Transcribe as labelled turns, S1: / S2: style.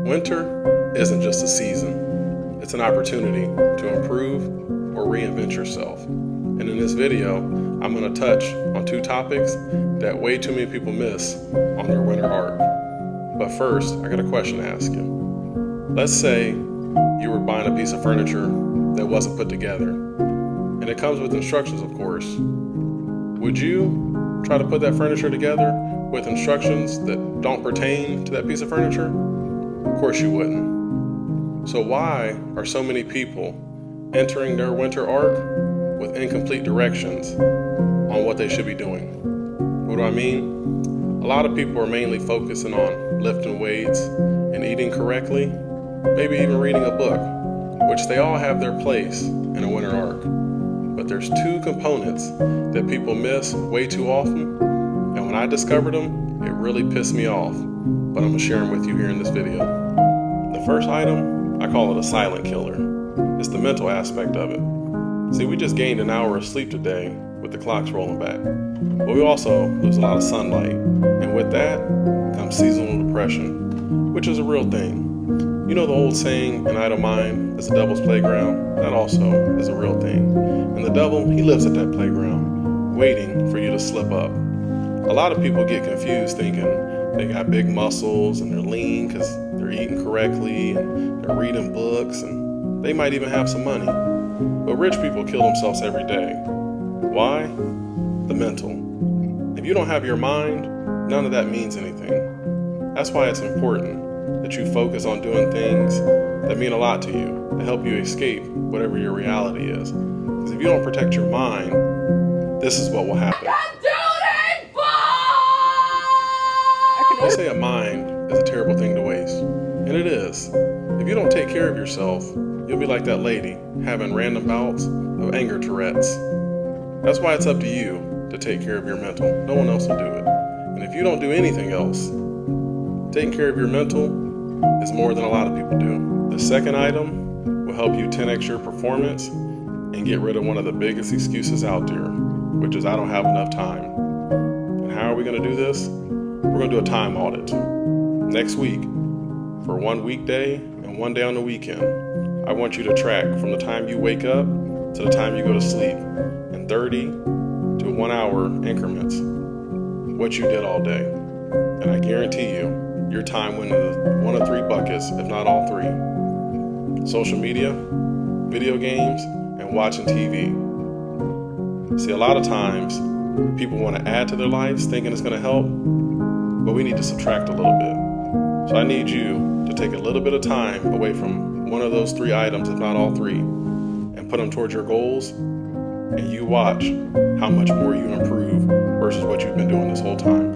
S1: Winter isn't just a season, it's an opportunity to improve or reinvent yourself. And in this video, I'm going to touch on two topics that way too many people miss on their winter arc. But first, I got a question to ask you. Let's say you were buying a piece of furniture that wasn't put together, and it comes with instructions, of course. Would you try to put that furniture together with instructions that don't pertain to that piece of furniture? Of course you wouldn't. So why are so many people entering their winter arc with incomplete directions on what they should be doing? What do I mean? A lot of people are mainly focusing on lifting weights and eating correctly, maybe even reading a book, which they all have their place in a winter arc. But there's two components that people miss way too often, and when I discovered them, it really pissed me off, but I'm gonna share them with you here in this video. The first item, I call it a silent killer. It's the mental aspect of it. See, we just gained an hour of sleep today with the clocks rolling back, but we also lose a lot of sunlight, and with that comes seasonal depression, which is a real thing. You know the old saying, an idle mind is the devil's playground? That also is a real thing. And the devil, he lives at that playground, waiting for you to slip up. A lot of people get confused thinking they got big muscles and they're lean because they're eating correctly and they're reading books and they might even have some money. But rich people kill themselves every day. Why? The mental. If you don't have your mind, none of that means anything. That's why it's important that you focus on doing things that mean a lot to you, to help you escape whatever your reality is. Because if you don't protect your mind, this is what will happen. They say a mind is a terrible thing to waste, and it is. If you don't take care of yourself, you'll be like that lady, having random bouts of anger Tourette's. That's why it's up to you to take care of your mental. No one else will do it. And if you don't do anything else, taking care of your mental is more than a lot of people do. The second item will help you 10x your performance and get rid of one of the biggest excuses out there, which is I don't have enough time. And how are we going to do this? We're going to do a time audit. Next week, for one weekday and one day on the weekend, I want you to track from the time you wake up to the time you go to sleep in 30 to 1 hour increments what you did all day. And I guarantee you, your time went into one of three buckets, if not all three. Social media, video games, and watching TV. See, a lot of times, people want to add to their lives thinking it's going to help, but we need to subtract a little bit. So I need you to take a little bit of time away from one of those three items, if not all three, and put them towards your goals, and you watch how much more you improve versus what you've been doing this whole time.